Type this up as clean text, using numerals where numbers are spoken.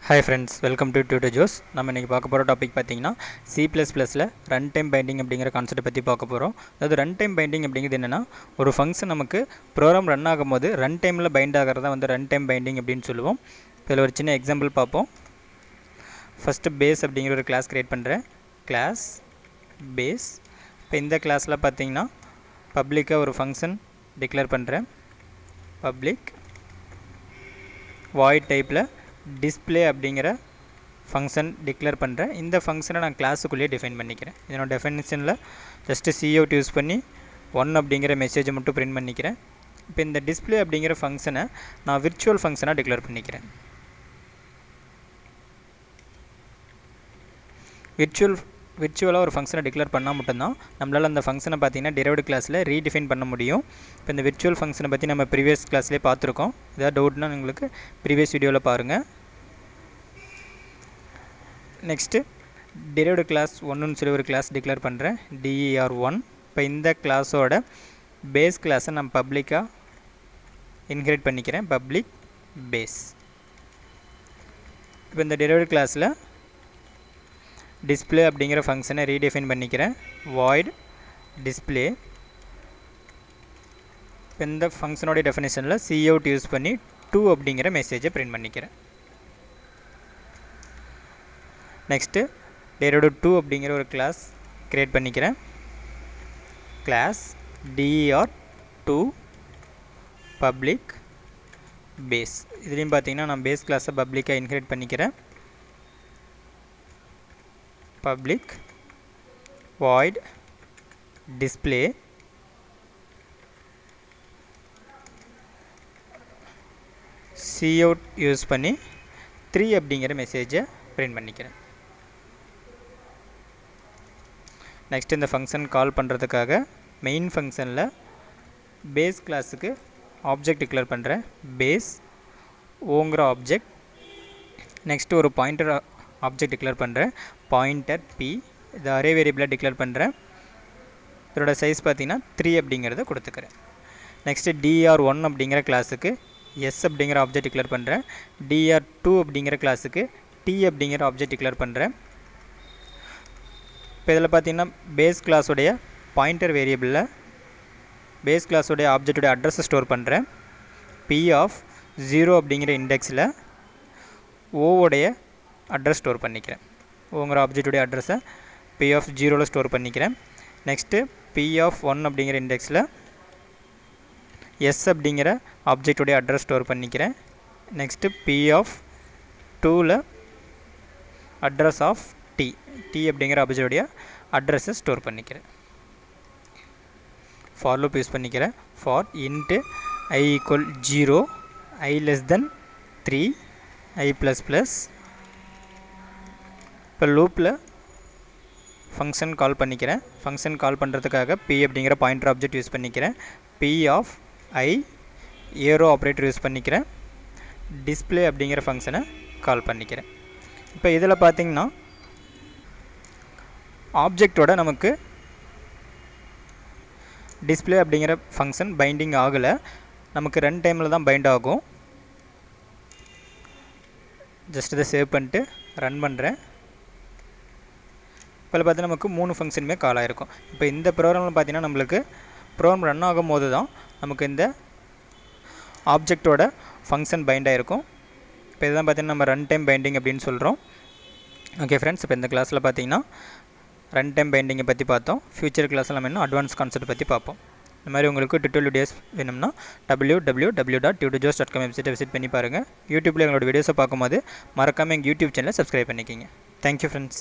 Hi friends, welcome to Tutor Joes. நம்ம இன்னைக்கு பார்க்க போற டாபிக் பாத்தீங்கன்னா C++ல ரன் டைம் பைண்டிங் அப்படிங்கற கான்செப்ட் பத்தி பார்க்க போறோம். அதாவது ரன் டைம் பைண்டிங் அப்படிங்கிறது என்னன்னா ஒரு ஃபங்க்ஷன் நமக்கு ப்ரோகிராம் ரன் ஆகும்போது ரன் டைம்ல பைண்ட் ஆகறத வந்து ரன் டைம் பைண்டிங் அப்படினு சொல்லுவோம். இதுல ஒரு சின்ன எக்ஸாம்பிள் பார்ப்போம். ஃபர்ஸ்ட் பேஸ் அப்படிங்கற ஒரு கிளாஸ் கிரியேட் பண்றேன். Class base. இப்போ இந்த கிளாஸ்ல பாத்தீங்கன்னா பப்ளிக்கா ஒரு ஃபங்க்ஷன் டிக்ளேர் பண்றேன். பப்ளிக் void டைப்ல display அப்படிங்கற ஃபங்க்ஷன் டிக்ளேர் பண்றேன். இந்த ஃபங்க்ஷனை நான் கிளாஸ்க்குள்ளே டிஃபைன் பண்ணிக்கிறேன். இதனோட டெஃபினிஷன்ல ஜஸ்ட் cout யூஸ் பண்ணி 1 அப்படிங்கற மெசேஜை மட்டும் பிரிண்ட் பண்ணிக்கிறேன். இப்போ இந்த display அப்படிங்கற ஃபங்க்ஷனை நான் virtual ஃபங்க்ஷனா டிக்ளேர் பண்ணிக்கிறேன். virtual ஒரு ஃபங்க்ஷனை டிக்ளேர் பண்ணா மட்டும் தான் நம்மளால அந்த ஃபங்க்ஷனை பாத்தீங்கன்னா derived கிளாஸ்ல ரீடிஃபைன் பண்ண முடியும். இப்போ இந்த virtual ஃபங்க்ஷனை பத்தி நம்ம previous கிளாஸ்லயே பார்த்திருக்கோம். ஏதாவது டவுட்னா உங்களுக்கு previous வீடியோல பாருங்க. நெக்ஸ்ட் derived class 1 னு சொல்லி ஒரு கிளாஸ் டிக்ளேர் பண்றேன். der1. இப்போ இந்த கிளாஸோட பேஸ் கிளாஸை நான் பப்ளிக்கா இன்ஹெரிட் பண்ணிக்கிறேன். Public base. இப்போ இந்த derived கிளாஸ்ல display அப்படிங்கற ஃபங்க்ஷனை ரீடிஃபைன் பண்ணிக்கிறேன். void display. இந்த ஃபங்க்ஷனோட டெஃபினிஷன்ல cout யூஸ் பண்ணி 2 அப்படிங்கற மெசேஜை பிரிண்ட் பண்ணிக்கிறேன். நெக்ஸ்ட் derived2 அப்படிங்கற ஒரு கிளாஸ் கிரியேட் பண்ணிக்கிறேன். Class der2 public base. இதுலயும் பாத்தீங்கன்னா நான் பேஸ் கிளாஸை பப்ளிக்கா இன்ஹெரிட் பண்ணிக்கிறேன். public void display cout use பண்ணி 3 அப்படிங்கற மெசேஜை பிரிண்ட் பண்ணிக்கிறேன். நெக்ஸ்ட் இந்த ஃபங்க்ஷன் கால் பண்றதுக்காக மெயின் ஃபங்க்ஷன்ல பேஸ் கிளாஸ்க்கு ஆப்ஜெக்ட் டிக்ளேர் பண்றேன். பேஸ் ஓங்கற ஆப்ஜெக்ட். நெக்ஸ்ட் ஒரு பாயிண்டர் ஆப்ஜெக்ட் டிக்ளேர் பண்றேன். Pointer p. இது அரே வேரியபிளா டிக்ளேர் பண்றேன். இதோட சைஸ் பாத்தீங்கன்னா 3 அப்படிங்கறத கொடுத்துக்கறேன். நெக்ஸ்ட் der1 அப்படிங்கற கிளாஸ்க்கு s அப்படிங்கற ஆப்ஜெக்ட் டிக்ளேர் பண்றேன். der2 அப்படிங்கற கிளாஸ்க்கு t அப்படிங்கற ஆப்ஜெக்ட் டிக்ளேர் பண்றேன். இப்போ இதல பாத்தீங்கன்னா பேஸ் கிளாஸ் உடைய பாயிண்டர் வேரியபிள்ல பேஸ் கிளாஸ் உடைய ஆப்ஜெக்ட் உடைய அட்ரஸ் ஸ்டோர் பண்றேன். p ஆஃப் 0 அப்படிங்கற இண்டெக்ஸ்ல o உடைய அட்ரஸ் ஸ்டோர் பண்ணிக்கிறேன். ஓங்கற ஆப்ஜெக்ட் உடைய அட்ரஸை p ஆஃப் 0 ல ஸ்டோர் பண்ணிக்கிறேன். நெக்ஸ்ட் p ஆஃப் 1 அப்படிங்கற இண்டெக்ஸ்ல s அப்படிங்கற ஆப்ஜெக்ட் உடைய அட்ரஸ் ஸ்டோர் பண்ணிக்கிறேன். நெக்ஸ்ட் p ஆஃப் 2 ல அட்ரஸ் ஆஃப் t அப்படிங்கற ஆப்ஜெக்ட் உடைய அட்ரஸை ஸ்டோர் பண்ணிக்கிறேன். for loop யூஸ் பண்ணிக்கிறேன். for int i equal 0 i less than 3 i plus plus. இப்போ லூப்ல ஃபங்க்ஷன் கால் பண்ணிக்கிறேன். ஃபங்க்ஷன் கால் பண்றதுக்காக p அப்படிங்கற பாயிண்டர் ஆப்ஜெக்ட் யூஸ் பண்ணிக்கிறேன். p of i arrow operator use பண்ணிக்கிறேன். display அப்படிங்கற ஃபங்க்ஷனை கால் பண்ணிக்கிறேன். இப்போ இதல பாத்தீங்கன்னா ஆப்ஜெக்ட்டோட நமக்கு display அப்படிங்கற ஃபங்க்ஷன் பைண்டிங் ஆகல. நமக்கு ரன் டைம்ல தான் பைண்ட் ஆகும். ஜஸ்ட் இத சேவ் பண்ணிட்டு ரன் பண்றேன். இப்போ பார்த்தா நமக்கு 3 ஃபங்க்ஷனுமே கால் ஆயிருக்கும். இப்போ இந்த ப்ரோகிராம்ல பாத்தீங்கன்னா நமக்கு ப்ரோகிராம் ரன் ஆகும்போது தான் நமக்கு இந்த ஆப்ஜெக்ட்டோட ஃபங்க்ஷன் பைண்ட் ஆயிருக்கும். இப்போ இதான் பாத்தீங்கன்னா நம்ம ரன் டைம் பைண்டிங் அப்படினு சொல்றோம். ஓகே फ्रेंड्स, இப்போ இந்த கிளாஸ்ல பாத்தீங்கன்னா ரன் டைம் பைண்டிங் பத்தி பார்த்தோம். ஃபியூச்சர் கிளாஸ்ல நம்ம இன்னும் அட்வான்ஸ் கான்செப்ட் பத்தி பார்ப்போம். இந்த மாதிரி உங்களுக்கு டியூட்டோரியல் வீடியோஸ் வேணும்னா www.tutorjoes.com வெப்சைட்டை விசிட் பண்ணி பாருங்க. யூடியூப்ல எங்களோட வீடியோஸை பார்க்கும்போது மறக்காம எங்க யூடியூப் சேனலை சப்ஸ்கிரைப் பண்ணிக்கங்க. Thank you friends.